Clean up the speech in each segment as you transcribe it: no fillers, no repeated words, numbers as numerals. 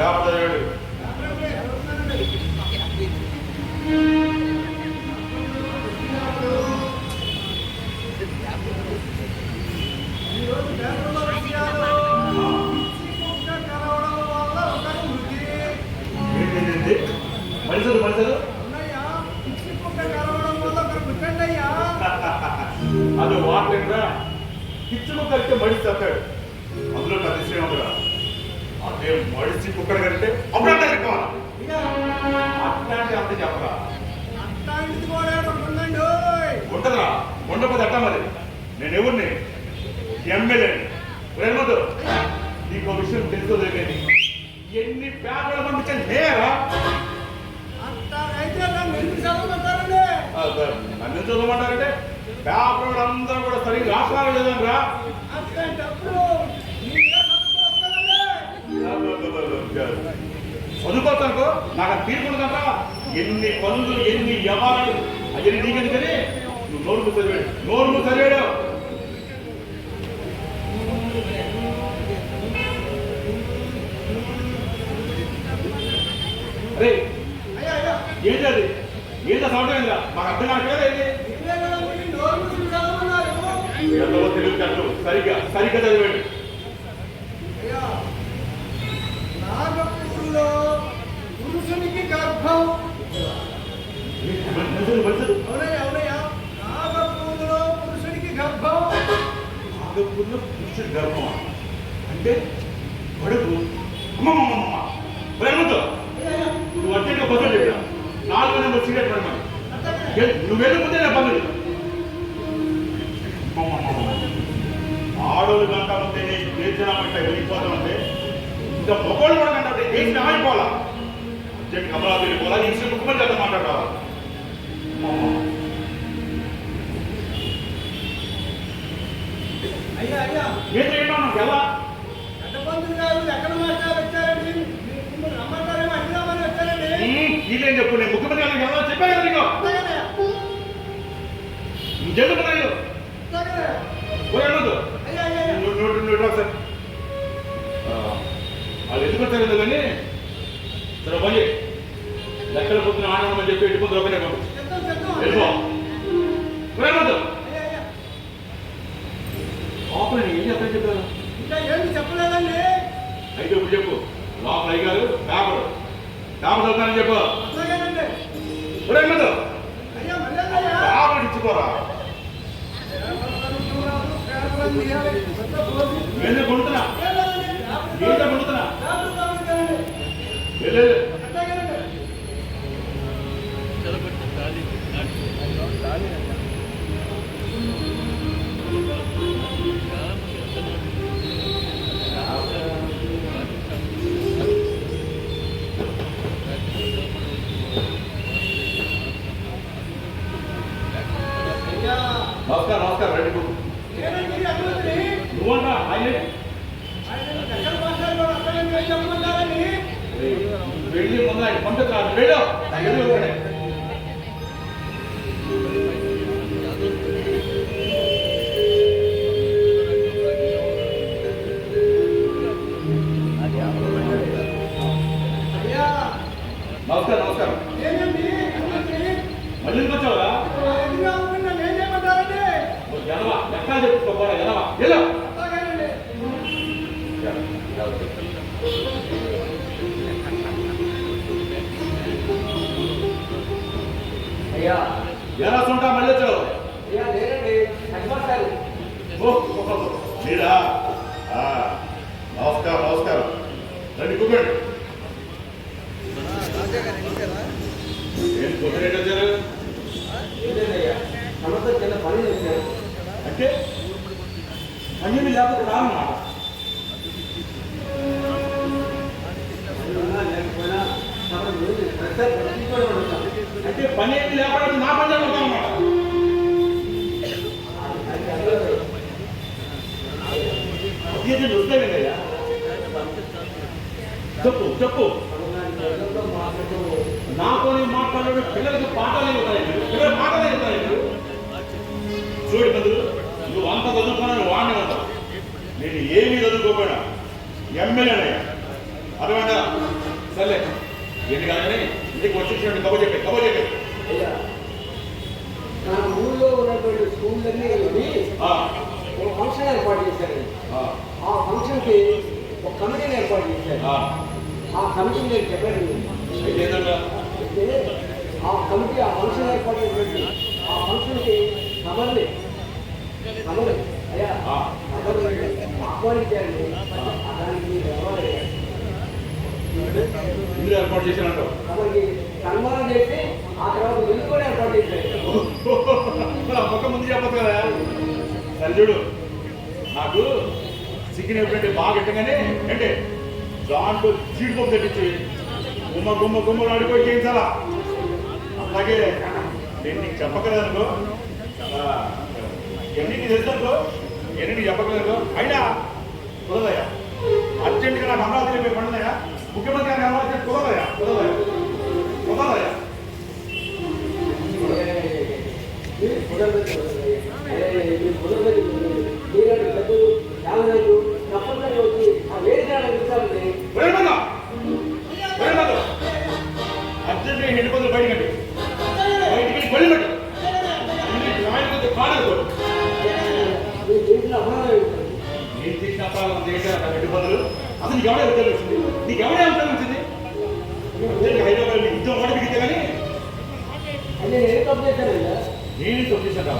లేకపోతే మనుషులు మనుషులు అది వాటంగా కిచ్చుకు కలిస్తే మడిసి తప్పాడు. అందులో అతిశయం ఉందిరా. అదే మడిసి కుక్కడు కంటే అప్పుడంటే అట్లాంటి అంత చెప్పరా ఉంటదిరా. ఉండకపోతే అట్టా మరి నేను ఎవరిని ఎమ్మెల్యేని ప్రేమతో నీకు విషయం తెలుసుకోలేని ఎన్ని పేపర్లు పంపించాను నేరా. నన్ను చదవమంటారంటే పేపర్లు అందరూ కూడా సరిగ్గా రాష్ట్రాలు లేదనరా. చదువుకోతానుకో నాకు అది తీరుకుంటుందంటా. ఎన్ని పనులు ఎన్ని వ్యవహారాలు అవన్నీ నీకెందుకని నువ్వు నోరు చదివాడు నోరు చదివాడు. అరే ఏంటి అది ఏంటో సౌండ్ మాకు అర్థం కావట్లేదు. ఎంతలో తెలుగు కట్టు సరిగ్గా సరిగ్గా చదివాడు. పురుషునికి గర్భం పురుషుడికి గర్భం నాగపూర్లో పురుషుడి గర్భం అంటే కడుపు అమ్మమ్మమ్మ ప్రేమతో నువ్వు అంటే బదులు చెప్పా 4 నెంబర్ సిగరెట్ పడమని నువ్వు వెళ్ళిపోతే నా బదులు ఆడోళ్ళు గంట ఉంటే నేను చేసినామంటే వెళ్ళిపోతామంటే ఇంకా మొగోళ్ళు కూడా కంటే చేసిన ఆగిపోవాలా అమరావతి వెళ్ళిపోవాలా ఇంట్లో ముఖ్యమంత్రి చేత మాట్లాడాలా. ఏంటో ఏంటో నాకు ఎలా ఇదేం చెప్పు నేను ముఖ్యమంత్రి గారికి ఎలా చెప్పాను కదా నీకు జరుగుతున్నాయి సార్ వాళ్ళు ఎందుకు వచ్చారు కానీ సరే పని లెక్కల పొద్దున ఆడమని చెప్పి వెళ్ళిపోతే ఒకనే వెళ్ళిపో ఆపరేట్ ఏం చెప్పాను చెప్పారు చెప్పలేదండి. అయితే ఇప్పుడు చెప్పు లోపల అయ్యారు పేపర్ చదువుతానని చెప్పు పేపర్ ఇచ్చుకోరా. నేను కొడుతున్నా ఏంటో కొడుతున్నా నమస్కారం నమస్కారం రెడ్డి నువ్వంటా వెళ్ళి ముందు ఆయన పంట కాదు వెళ్ళు నమస్కారం నమస్కారం మళ్ళీ వచ్చావురా ఎలవా ఎక్కడ చెప్పుకోరా ఎలవా ఎలా అయ్యా ఎలా ఉంటా మళ్ళీ వచ్చావు మీరా నమస్కారం నమస్కారం రండి కూర్చోండి. ఏం కొద్దిరేట్ వచ్చారు అంటే పని లేకపోతే రానమాట అంటే పని ఏమి లేకపోతే నా పని జరుగుతాం అన్నమాట. వస్తాయి చెప్పు చెప్పు నాతో మాట్లాడే పిల్లలకి పాఠాలు అవుతాయి పిల్లలు పాఠాలు అవుతాయి. చూడు బదులు నువ్వు అంత చదువుకున్నాను వాడిని ఉంటావు. నేను ఏమీ చదువుకోపోయినా ఎమ్మెల్యేనయ్యా. అర్థమైందా? సర్లే ఏంటి కానీ ఇంటికి వచ్చి కబో చెప్పి అయ్యా నా ఊళ్ళో ఉన్నటువంటి స్కూళ్ళన్నీ వెళ్ళి ఒక ఫంక్షన్ ఏర్పాటు చేశారండి. ఆ ఫంక్షన్కి ఒక కమిటీని ఏర్పాటు చేశారు. ఆ కమిటీ నేను చెప్పానండి. అయితే ఆ కమిటీ ఆ ఫంక్షన్ ఏర్పాటు చేసినట్టు ఆ ఫంక్షన్కి కమర్ని అయ్యా కమర్ని ఆహ్వానించారండి. దానికి మీరు ఎవరయ్యా ఇందులో ఏర్పాటు చేశానంట. కమర్కి సన్మానం చేసి ఆ తర్వాత వీళ్ళు కూడా ఏర్పాటు చేశారు. పక్క ముందు చెప్పదు కదా. సరే చూడు, నాకు చికెన్ ఎప్పుడంటే బాగా ఎట్టగానే అంటే దాంట్లో జీడిపప్పు తెప్పించి గుమ్మ ఆడిపోయి చేయించాలా. అలాగే నేను నీకు చెప్పగలనుకో, ఎన్ని నీకు తెలుసనుకో, ఎన్ని నీకు చెప్పగలనుకో, అయినా కుదరదయ్యా. అర్జెంటుగా నాకు అమరావతి వెళ్ళిపోయి పండుదయ్యా. ముఖ్యమంత్రి గారికి అమరావతి కుదరదయ్యా. అర్జెంటుగా హెలిపోతులు బయటకండి, బయటికి వెళ్ళి కాదు నేను చేసిన అపరాధం చేశాను. హెలిపోతులు అసలు నీకు ఎవడే ఉద్యోగం వచ్చింది? నీకు ఎవడే ఉద్యోగం వచ్చింది? హైదరాబాద్ యుద్ధం ఓడి దిగితే కానీ నేను తప్పు చేశాను.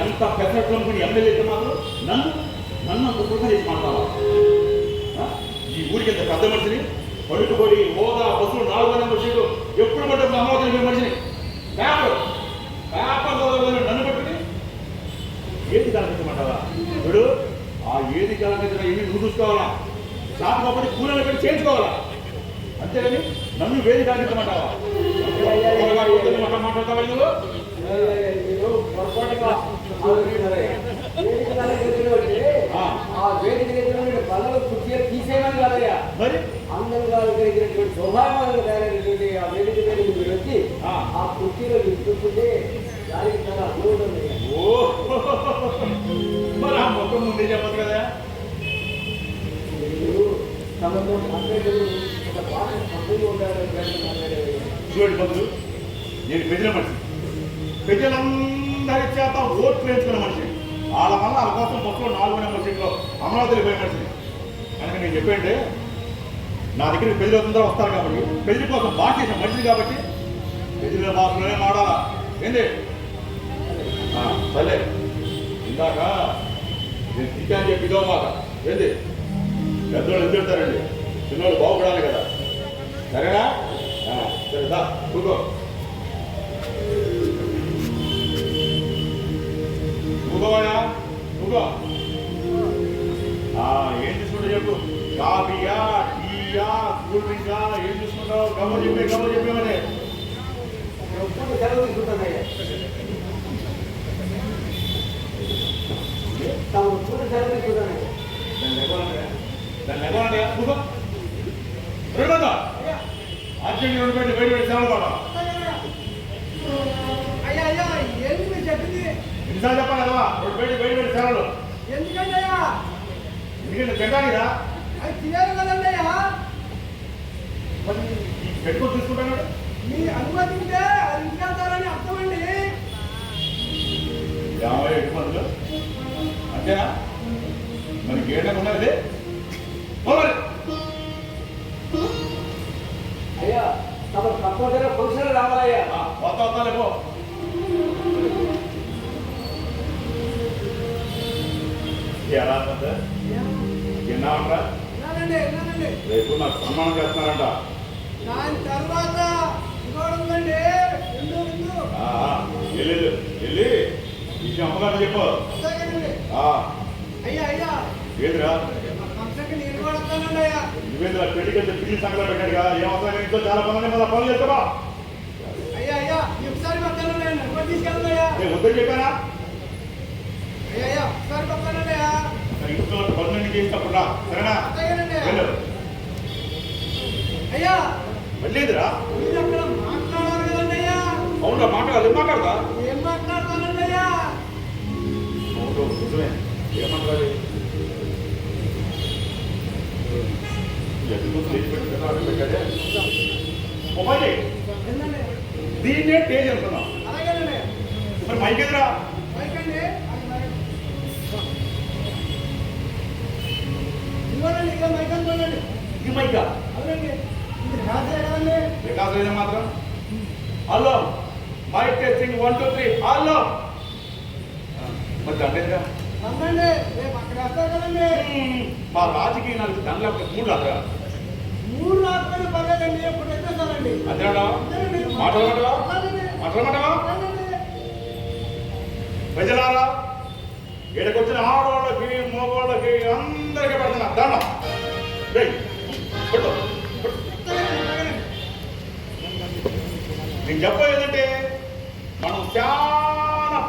ఎంత పెద్దట్లు అనుకుని ఎమ్మెల్యే అయితే మాత్రం నన్ను అంత కృతం చేసి మాట్లాడాలా? ఈ ఊరికి ఎంత పెద్ద మనిషిని పడుకుబడి హోదా బస్సులు 4 నెంబర్ సీట్లు ఎప్పుడు పడ్డప్పుడు అమరావతి మనిషిని పేపర్ నన్ను పట్టుకుని ఏది కలగించమంటావా? ఇప్పుడు ఆ ఏది కలగించిన ఏమి నువ్వు చూసుకోవాలా? షాప్ కాబట్టి కూరలు పెట్టి చేయించుకోవాలా? అంతేగాని నన్ను వేది కలగించమంటావా? మాట్లాడతావా నువ్వు? పొరపాటుగా ఆ వేదిక దగ్గర పనులు కుర్చీలు తీసేయమని కాదయ్యా, మరి అందంగా కలిగినటువంటి స్వభావాలు తయారైనటువంటి ఆ వేదిక మీద మీరు వచ్చి ఆ కుర్చీలో విసుకుంటే దానికి చాలా అనుభవం. ఓ మరి ఆ మొత్తం ముందే చెప్పదు కదా. మీరు తమతో మాట్లాడేది ఒక భాష తప్పుగా ఉండాలని చూడండి బదులు, నేను పెద్ద మనిషి, ప్రజలందరి చేత ఓట్లు వేసుకున్న మనిషి. వాళ్ళ వల్ల వాళ్ళ కోసం మొత్తం 4 నెంబర్ సీట్లో అమరావతిలో పోయే మనిషి కనుక నేను చెప్పండి, నా దగ్గర ప్రజలు అందరూ వస్తారు కాబట్టి ప్రజల కోసం బాగా చేసిన మనిషిని కాబట్టి ప్రజల భాషలోనే మాడాలా. ఏంది సరే ఇందాక నేను తిట్టాను చెప్పి ఇదో మాట ఏంది, పెద్దవాళ్ళు ఎందుకు పెడతారండి, చిన్నవాళ్ళు బాగుపడాలి కదా. సరేనా? సరే దా కూకో. కూకోవాయా కూకో. ఏం తీసుకుంటా చెప్పు, కాఫీయా టీయా కూల్ డ్రింకా ఏం తీసుకుంటావు? గమ్మ చెప్పేమని సెలవు తీసుకుంటానయ్యా. తాము కూడా సెలవు తీసుకుంటానయ్యా. దాన్ని ఎగవాలంటే కూకో. అర్జెంట్ 2 పెట్టి బయట సెలవు పడ. అయ్యా అయ్యా ఏంటి మీరు చెప్పింది? ఎన్నిసార్లు చెప్పాలి కదా 2 పెట్టి బయట సెలవులు? ఎందుకంటే అయ్యా ఎందుకంటే తింటానిరా అది తినేది కదండి అయ్యా. మరి పెట్టుకొని తీసుకుంటాను. మీ అనుమతి ఉంటే అది ఇంటికెళ్తారని అర్థమండి. 57 మందులు అంతేనా? మరి గేట్లకు ఉన్నది అయ్యా తమ తప్పనిసరిగా ఫంక్షన్ రావాలయ్యా. వస్తాలే పో. ఎలా విన్నామంటరా? రేపు నాకు సన్మానం చేస్తున్నారంట. దాని తర్వాత ఇంకోటి వెళ్ళి విషయం అమ్మగారు చెప్పు. అయ్యా అయ్యా ఏదిరా ఫంక్షన్కి నేను కూడా వస్తానండి అయ్యా. నువ్వేంద్ర పెళ్లికి పిల్లి సంగతి పెట్టాడుగా, ఏమవుతాయి ఇంట్లో చాలా పనులు కదా, పనులు చెప్తావా? అయ్యా అయ్యా ఒకసారి వస్తానండి అయ్యా, నన్ను తీసుకెళ్ళండియా. నేను వద్దని చెప్పానా? అయ్యా అయ్యా ఒకసారి వస్తానండి అయ్యా. ఇంట్లో పనులన్నీ చేసినప్పుడు సరేనా? వెళ్ళు. అయ్యా వెళ్ళేదిరా మీరు అక్కడ మాట్లాడాలి కదండి అయ్యా. అవునా? మాట్లాడతా ఏం మాట్లాడతానండి అయ్యా? నిజమే, ఏమంటారు? ఎందుకు స్టేజ్ పెట్టాడే మొబైల్ ఏంటండి? దీన్నే స్టేజ్ అనుకున్నాం. అలాగేనండి. మరి మైక్ ఎదురా మైకండి. ఇవ్వండి, ఇక మైక్ అనుకోండి. ఈ మైకా అవునండి, ఇది రాత్రే కదండి. వికాసం మాత్రం హలో మైక్ టెస్టింగ్ 1 2 3 హలో మరి దండేదిరా రండి, రేపు అక్కడ వస్తారు కదండి. మా రాజకీయ నాలుగు దండలకు 3 రాదురా 3 రాత్రులు పర్లేదండి, ఇప్పుడు వచ్చేస్తానండి. అదేనా మాట్లాడమంటావా ప్రజలారా ఇక్కడికొచ్చిన ఆడవాళ్ళకి మగవాళ్ళకి అందరికీ పెడుతున్నా దండం రేయ్, పెట్టు, పెట్టు. నేను చెప్పేది ఏంటంటే మనం చాలా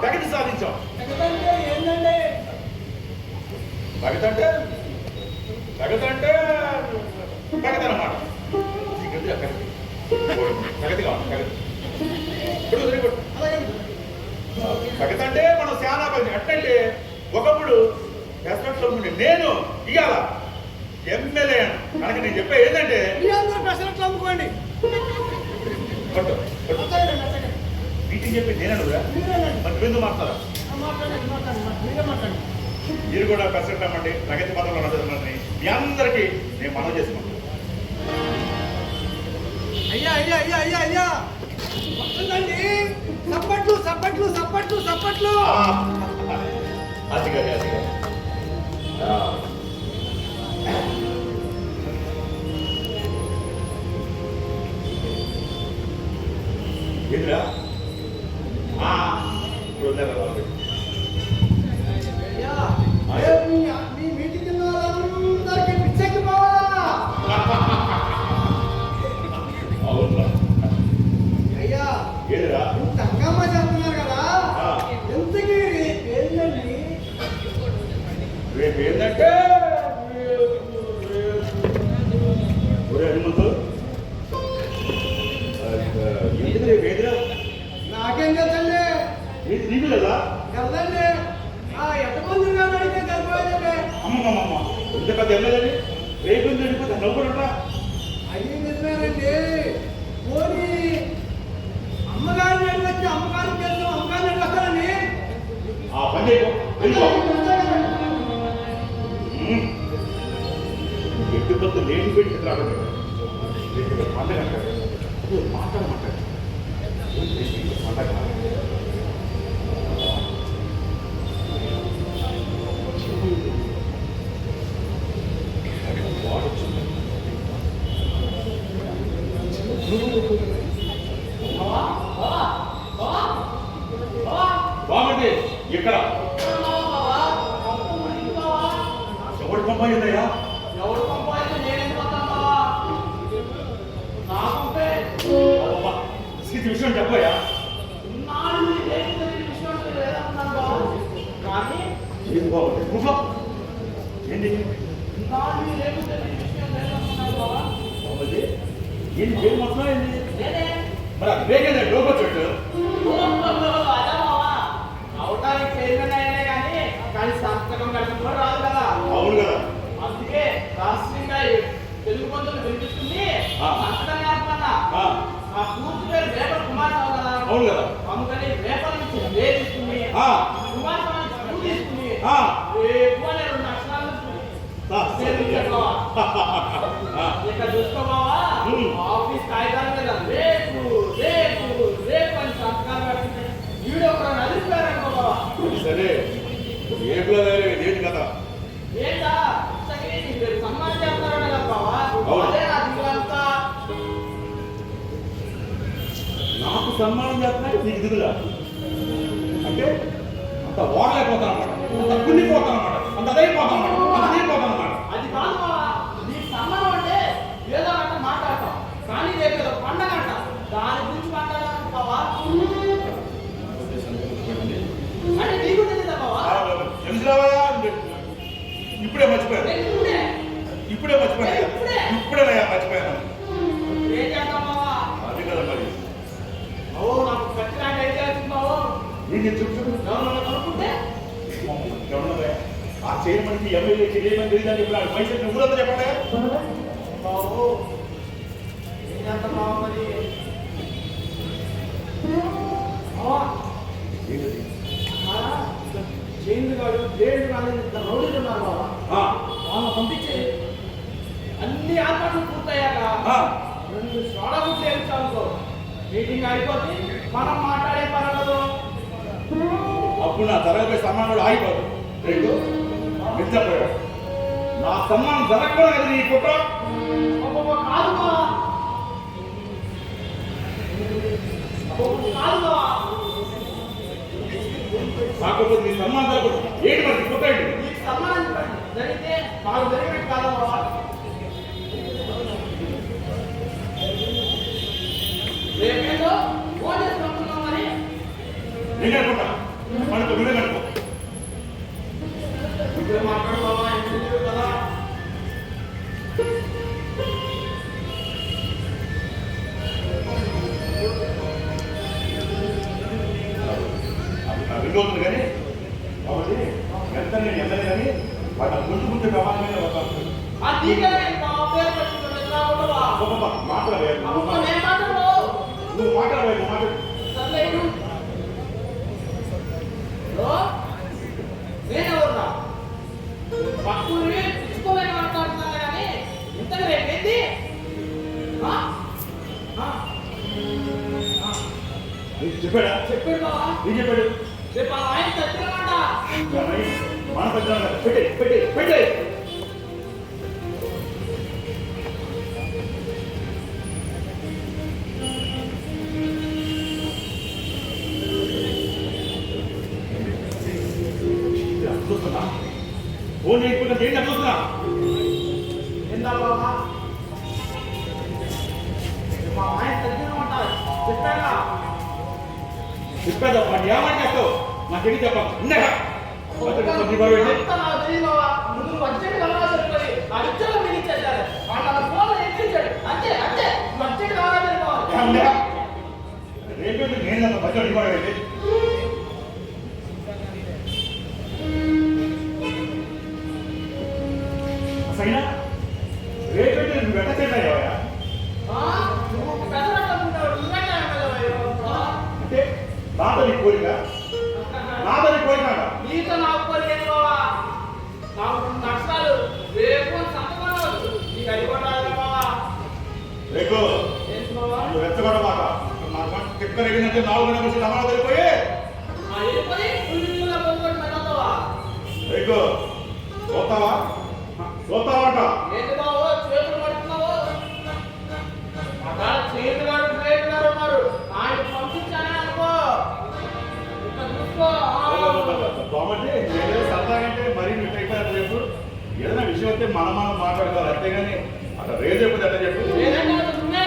ప్రగతి సాధించాం. ఎక్కడంటే ఏంటండి? ప్రగతి అంటే ప్రగతి అన్నమాట. ప్రగతి కావాలి ప్రగతి ఇప్పుడు వదిలిపెట్టు. అలాగే ప్రగతి అంటే మనం చాలా ప్రగతి ఎట్లంటే ఒకప్పుడు రెస్పెక్ట్ ఉండే నేను ఇవాళ ఎమ్మెల్యే కనుక నేను చెప్పే ఏంటంటే మీ అందరూ ప్రశ్నలు అమ్ముకోండి. పట్టు, పట్టు. అత్తగారండి, అత్తగారు. మీటింగ్ చెప్పి నేనడుగురా మీరేనండి. మరి నువ్వెందుకు మాట్లాడరా మాట్లాడండి, మీరే మాట్లాడండి. మీరు కూడా ప్రెసిడెంట్ అవ్వండి ప్రగతి పథకంలో నడుస్తున్నారని మీ అందరికీ నేను మనవి చేసుకుంటాను. అయ్యా అయ్యా అయ్యా అయ్యా అయ్యా వస్తుందండి. సప్పట్లు సప్పట్లు సప్పట్లు సప్పట్లు. అదిగా అదిగా ఎదురా ఇప్పుడు వదిలేరా అయ్యా, రేపు మీ మీటింగ్ ఉన్న వాళ్ళందరికీ పిచ్చెక్కి పోవాలా? అవును అయ్యా, ఏదిరా ఇంత హంగామా చేస్తున్నారు కదా, ఆ. ఎంతకీ రేపు ఏంటండి? రేపు ఏంటంటే హనుమంతు ఎందుకు రేపు ఏదిరా నాకేం తెలుసండి. నీకు లేదా కదండి, ఆ ఎట్టకొందరు గారు అడిగితే సరిపోయేదండి. అమ్మమ్మమ్మ ఎంత పెద్ద ఎమ్మెల్యేని రేపు ఎందుకు నవ్వుకుంటా అది నిజమేనండి. పోనీ అమ్మగారిని అడిగొచ్చి అమ్మగారికి చేస్తాం, అమ్మగారిని అడిగొస్తానండి. ఆ పని చేయకు వెళ్ళిపో ఎట్టు కొత్త లేని పెట్టి రావడం పండగ అంటాడు మాట్లాడమంటాడు పండగ బాగుంది ఇక్కడ ఎవరి పంపాయి ఉందయ్యా ఎవరు పంపాలి? నేనేం పోతాను? నా పంపే. స్థితి విషయం చెప్పయ్యా నాడు నీ దేశంలో ఈ విషయం లేదన్నాను బాబు. కానీ ఏది బాగుంది కూర్చో ఏంటి నాడు నీ దేశంలో ఈ విషయం లేదన్నాను బాబా. బాగుంది ఏంటి ఏం మొత్తం ఏంటి లేదే. మరి అది వేగంగా లోపల చెట్టు అదా బావా, అవటానికి చైర్మన్ అయ్యానే కానీ సంతకం కట్టడం కూడా రాదు కదా. అవును కదా అందుకే రాష్ట్రంగా తెలుగు పంతులు వినిపిస్తుంది. ఆ. సంతకం కాకుండా ఆ, ఆ పూర్తి పేరు రేపటి కుమారస్వామి కదా. అవును కదా అందుకని రేపటి నుంచి రే తీసుకుని ఆ, కుమారస్వామి నుంచి పూ తీసుకుని ఆ, రేపు అనే 2 అక్షరాలు ఆ, పేరు ఇచ్చేద్దామా? ఆ, ఇక చూసుకోవావా ఆఫీస్ కాగితాల మీద రేపు రేపు రేపు అని సంతకాలు పెడుతుంటే వీడియో కూడా నలిపారనుకోవా. సరే ఏపులో ఏంటి కదా ఏంటా ఇంతకీ మీరు సన్మానం చేస్తారనే కదా బావా. అవును. అదే నా దిగులంతా. నాకు సన్మానం చేస్తున్నాడు నీకు దిగులా అంటే అంత ఓడలేకపోతాను అన్నమాట అంత కుళ్ళిపోతాను అన్నమాట అంత అదైపోతాను అన్నమాట అంత అదైపోతాను అన్నమాట అది కాదు బావా, నీకు సన్మానం అంటే ఏదో అంటే మాట్లాడతాం, కానీ రేపు ఏదో పండగ అంట, దాని గురించి మాట్లాడాలని బావా. అంటే నీకు తెలియదా బావా? తెలుసురావా ఇప్పుడే మర్చిపోయాను నేను ఇప్పుడే ఇప్పుడే మర్చిపోయాను ఇప్పుడే మర్చిపోయాను ఏం చేద్దాం బావా? అది కదా మరి ఓ నాకు ఖచ్చితంగా అయితే అవుతున్నావు. నీకు చెప్పు ఎవరన్నా కనుక్కుంటే ఆ చైర్మన్కి ఎమ్మెల్యే చేయమని తెలియదని చెప్పినాడు పైసలు ఊరంతా చెప్పండి బాబు ఏం చేద్దాం బాబు మరి జైలు గాడు జైలు కానీ రౌడీలు ఉన్నారు బాబా వాళ్ళని పంపించి అన్ని ఏర్పాట్లు పూర్తయ్యాక 2 సోడా బుట్లు వేయించాలనుకో మీటింగ్ అయిపోతే మనం మాట్లాడే పర్వాలేదు. అప్పుడు నా తరగతి సమ్మానం ఆగిపోదు నిజపోయాడు నా సమ్మానం జరగకూడదు కదా నీ కుట్ర కాదు కాదు కాకపోతే నీ సమ్మానం జరగకూడదు ఏంటి మరి కుట్ర ఏంటి నీకు సమ్మానం జరిగితే మాకు జరిగినట్టు కాదు బాబా. రేపేదో ఫోన్ చేసి పంపుతున్నాం మరి నేను అనుకుంటా మనకు నువ్వే అనుకో ఇప్పుడే మాట్లాడు బాబా ఎందుకు కదా విలువతుంది కానీ కాబట్టి ఎంత నేను ఎమ్మెల్యే కానీ వాళ్ళ ముందు ప్రమాణం మీద వస్తాను ఆ దీనికనే పేరు పెట్టుకుని ఎలా ఉండవా మాట్లాడలేదు నేను మాట్లాడు నువ్వు మాట్లాడలేదు మాట్లాడు సర్లేదు నేనెవరున్నా పక్కూరి పిచ్చుకోలేని మాట్లాడుతున్నా కానీ ఇంతగా రేపేంది చెప్పాడా చెప్పాడు బాబా ఏం చెప్పాడు రేపు ఆ ఆయన చచ్చినమాట మన పెద్ద పెట్టే పెట్టే పెట్టే చూస్తున్నా ఫోన్ చేయకుండా ఏంటి చూస్తున్నా ఏందా బాబా మా ఆయన చచ్చినమాట చెప్పాడా చెప్పేదా వాడిని ఏమని చేస్తావు నాకేంటి చెప్పాలి ఇందాక అంతా నాకు తెలియదు బాబా నువ్వు బడ్జెట్ కావాలా సరిపోయి ఆ ఇచ్చాలో మీరు ఇచ్చేసారు వాళ్ళ ఫోన్లో ఎక్కించాడు అంతే అంతే బడ్జెట్ కావాలా సరిపోవాలి రేపు నేను అంత బడ్జెట్ ఇవ్వలేదు అయినా రేపు నువ్వు ఎంత చేయాలి నువ్వు పెద్దలంటున్నావు అంటే నాదని కోరిక నాదని కోరిక నీతో నాకు కోరికేది బాబా నాకు 2 లక్షలు రేపు సంతకం నీకు అయిపోతాడు బాబా రేపు ఏంటి బాబా నువ్వు రెచ్చగొట్టమాట నాకు తిక్క రేగినంటే 4 నెలలు అమలు వెళ్ళిపోయి వెళ్ళిపోయి ఫుల్గా పొందుకొని వెళ్ళతావా రేపు పోతావా పోతావాట ఏంటి బాబు చేతులు పడుతున్నావు అక్కడ చేతులు పడుతున్నారు ఉన్నారు ఆయన పంపించానే అనుకో ఇక్కడ చూసుకో కాబట్టి ఏదో సరదాగంటే మరీ నువ్వు అయిపోయారు రేపు ఏదైనా విషయం అయితే మనం మాట్లాడుకోవాలి అంతేగాని అక్కడ రేపు చెప్పదు అట్లా చెప్పు లేదంటే నువ్వే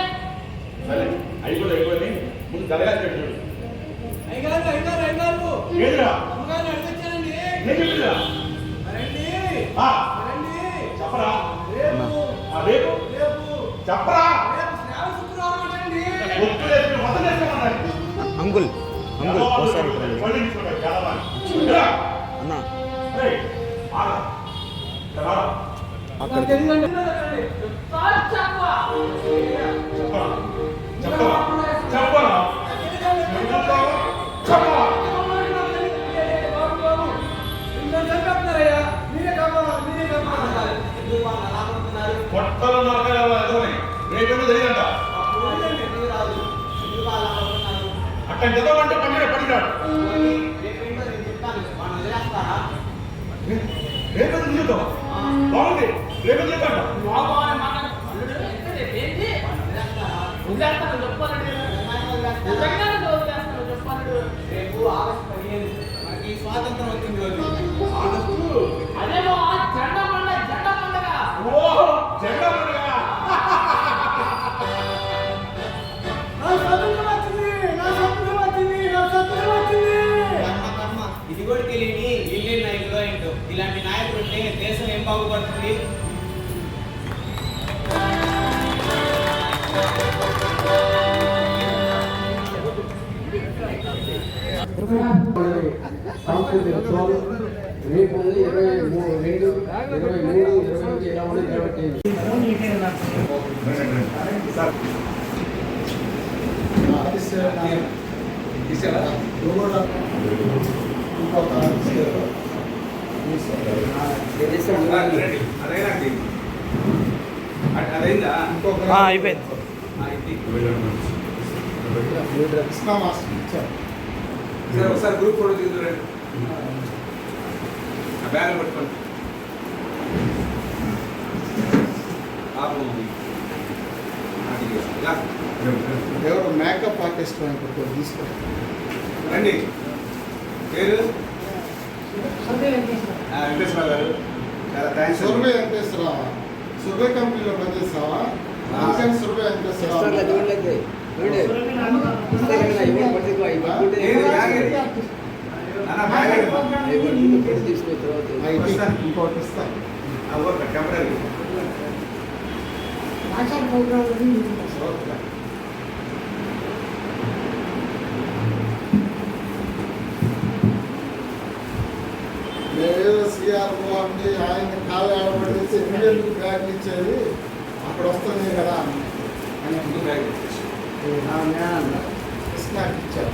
సరే అయిపోయింది ముందు జరగాలి చెప్పు చూడు అయ్యారు ఏదిరా అమ్మగారు అడిగొచ్చానండి నేను చెప్పిందిరా రండి చెప్పరా రేపు రేపు రేపు చెప్పరా రేపు శ్రావణ శుక్రవారం అండి ఒత్తు వేసుకుని మొదలు వేసుకోమన్నారు అంకుల్ అంకుల్ ఒకసారి ఇక్కడ రండి. మళ్ళీ తీసుకుంటారు చాలా మంది అన్న అక్కడ కొట్టలు రేపు తెలియదంట అక్కడ చదవంటే పడినాడు రేపు నిలుతావా బాగుంది రేపు నిలుతాడ రేపు ఆగస్టు 15 మనకి స్వాతంత్రం వచ్చింది రోజు ఆగస్టు అదేమో జెండా పండుగ ఓహో జెండా పండుగ ఇది కూడా తెలియని ఇల్లే నాయకులు ఏంటో ఇలాంటి నాయకులు ఉంటే దేశం ఏం బాగుపడుతుంది సాంస్కృతిక ఉత్సవాలు రేపు 23, 22, 23, 24 అదైందా అయిపోయింది. సరే ఒకసారి గ్రూప్ ఫోటో తీసుకురండి బ్యాగ్ పట్టుకోండి ఎవరు మేకప్ ఆర్టిస్ట్ తీసుకో రండి పేరు వెంకటేశ్వర గారు చాలా థ్యాంక్స్ సురభి వెంకటేశ్వరరావా సురభి కంపెనీలో పనిచేస్తావా అంకన్ సురభి వెంకటేశ్వరరావు ఇంకోటి ఇస్తా టెంపరీ ఏదో సిఆర్ఓ అంటే ఆయన కాలు ఆడబడితే ఇండియన్కి బ్యాగ్ ఇచ్చేది అక్కడ వస్తుంది కదా అని కృష్ణాకి ఇచ్చారు